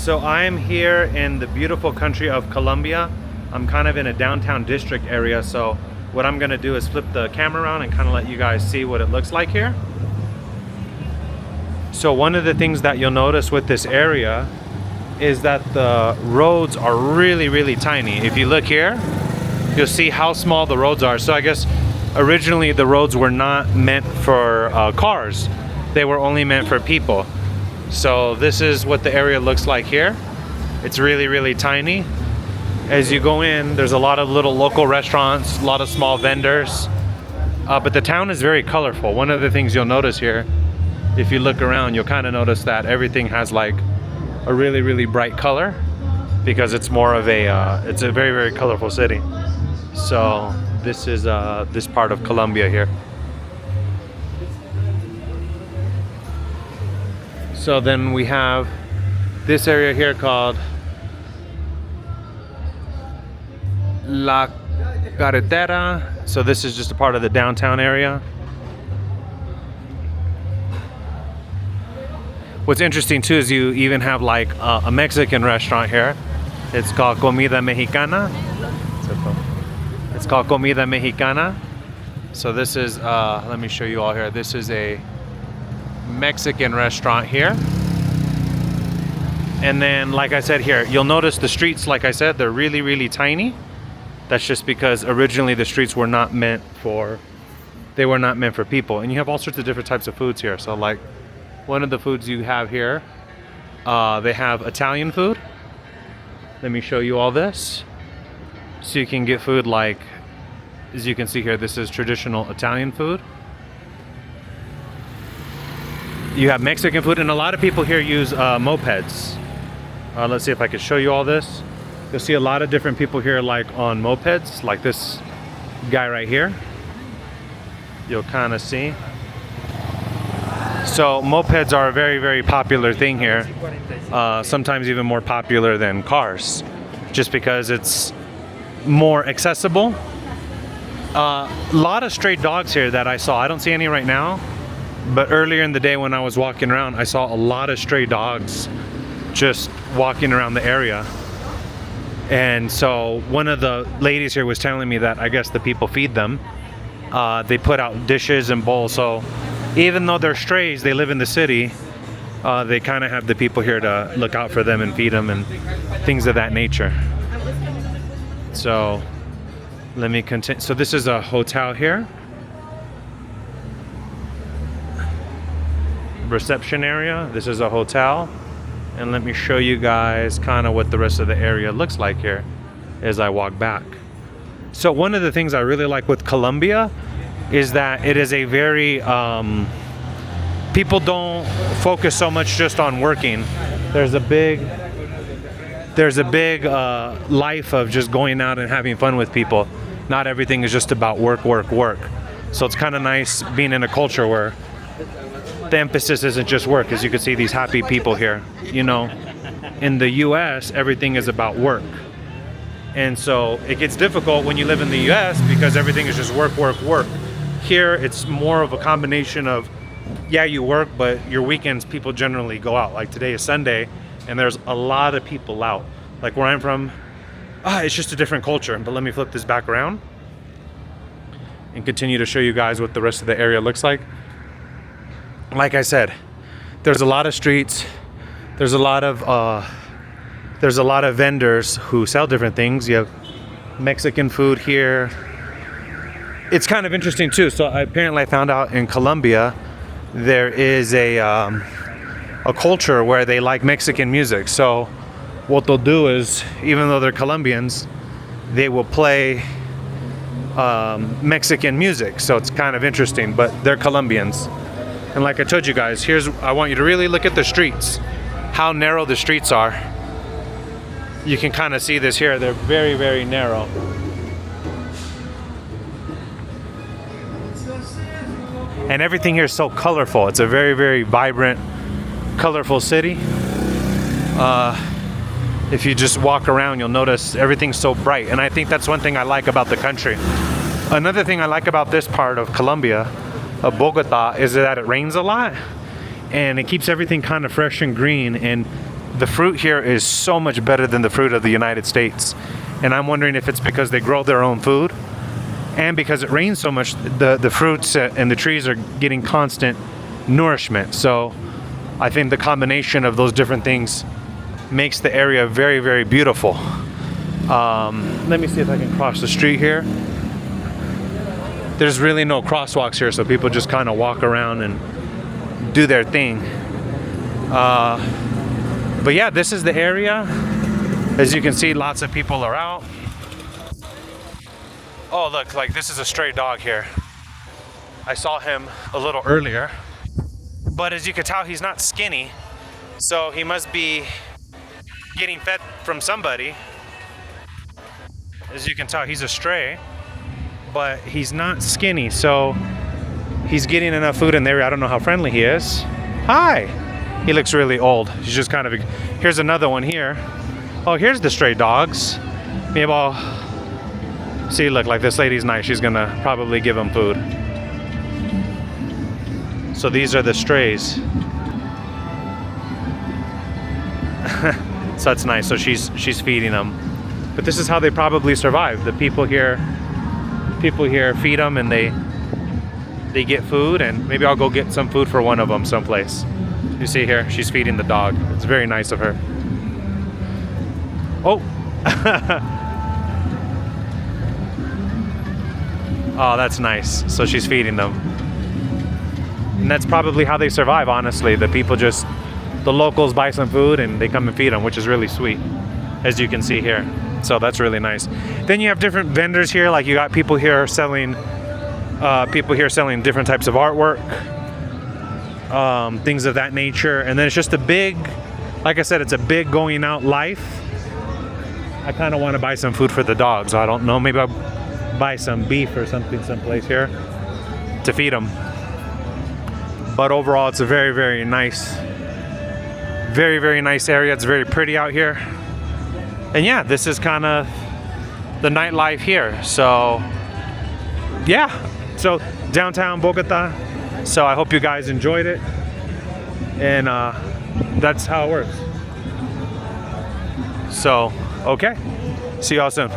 So I'm here in the beautiful country of Colombia. I'm kind of in a downtown district area, so what I'm gonna do is flip the camera around and kind of let you guys see what it looks like here. So one of the things that you'll notice with this area is that the roads are really tiny. If you look here, you'll see how small the roads are. So I guess originally the roads were not meant for cars. They were only meant for people. So this is what the area looks like here. It's really tiny. As you go in, there's a lot of little local restaurants, a lot of small vendors. But the town is very colorful. One of the things you'll notice here, if you look around, you'll kind of notice that everything has like a really bright color because it's more of a, it's a very colorful city. So this is this part of Colombia here. So then we have this area here called La Carretera. So this is just a part of the downtown area. What's interesting too is you even have like a Mexican restaurant here. It's called Comida Mexicana. It's called Comida Mexicana. So this is, let me show you all here. This is a Mexican restaurant here. And then, like I said here, you'll notice the streets, like I said, they're really tiny. That's just because originally the streets were not meant for, they were not meant for people. And you have all sorts of different types of foods here. So like one of the foods you have here, they have Italian food. Let me show you all this. So you can get food like, as you can see here, this is traditional Italian food. You have Mexican food, and a lot of people here use mopeds. Let's see if I can show you all this. You'll see a lot of different people here like on mopeds, like this guy right here. You'll kind of see. So mopeds are a very popular thing here. Sometimes even more popular than cars, just because it's more accessible. A lot of stray dogs here that I saw. I don't see any right now, but earlier in the day when I was walking around, I saw a lot of stray dogs just walking around the area. And so one of the ladies here was telling me that I guess the people feed them. They put out dishes and bowls. So even though they're strays, they live in the city. They kind of have the people here to look out for them and feed them and things of that nature. So let me continue. So this is a hotel here. Reception area. This is a hotel. And let me show you guys kind of what the rest of the area looks like here as I walk back. So one of the things I really like with Colombia is that it is a very, people don't focus so much just on working. There's a big life of just going out and having fun with people. Not everything is just about work. So it's kind of nice being in a culture where the emphasis isn't just work. As you can see, these happy people here. You know, in the US, everything is about work. And so it gets difficult when you live in the US because everything is just work. Here, it's more of a combination of, yeah, you work, but your weekends, people generally go out. Like today is Sunday, and there's a lot of people out. Like where I'm from, it's just a different culture. But let me flip this back around and continue to show you guys what the rest of the area looks like. Like I said, there's a lot of streets. There's a lot of vendors who sell different things. You have Mexican food here. It's kind of interesting too. So apparently I found out in Colombia, there is a culture where they like Mexican music. So what they'll do is, even though they're Colombians, they will play Mexican music. So it's kind of interesting, but they're Colombians. And like I told you guys, I want you to really look at the streets, how narrow the streets are. You can kind of see this here. They're very narrow. And everything here is so colorful. It's a very vibrant, colorful city. If you just walk around, you'll notice everything's so bright. And I think that's one thing I like about the country. Another thing I like about this part of Colombia, of Bogota, is that it rains a lot. And it keeps everything kind of fresh and green. And the fruit here is so much better than the fruit of the United States. And I'm wondering if it's because they grow their own food and because it rains so much, the fruits and the trees are getting constant nourishment. So I think the combination of those different things makes the area very, very beautiful. Let me see if I can cross the street here. There's really no crosswalks here, so people just kind of walk around and do their thing. But yeah, this is the area. As you can see, lots of people are out. Oh, look, like this is a stray dog here. I saw him a little earlier, but as you can tell, he's not skinny, so he must be getting fed from somebody. As you can tell, he's a stray, but he's not skinny, so he's getting enough food in there. I don't know how friendly he is. Hi. He looks really old. He's just kind of... Here's another one here. Oh, here's the stray dogs. Maybe I'll... See, look, like this lady's nice. She's gonna probably give him food. So these are the strays. So that's nice. So she's feeding them. But this is how they probably survive. The people here feed them, and they get food. And maybe I'll go get some food for one of them someplace. You see here, she's feeding the dog. It's very nice of her. Oh. Oh, that's nice. So she's feeding them. And that's probably how they survive, honestly. The locals buy some food and they come and feed them, which is really sweet, as you can see here. So that's really nice. Then you have different vendors here. Like you got people here selling different types of artwork, things of that nature. And then it's just a big, like I said, it's a big going out life. I kind of want to buy some food for the dogs. I don't know, maybe I'll buy some beef or something someplace here to feed them. But overall, it's a very, very nice area. It's very pretty out here. And yeah, this is kind of the nightlife here. So yeah, so downtown Bogota. So I hope you guys enjoyed it. And that's how it works. So, okay. See y'all soon.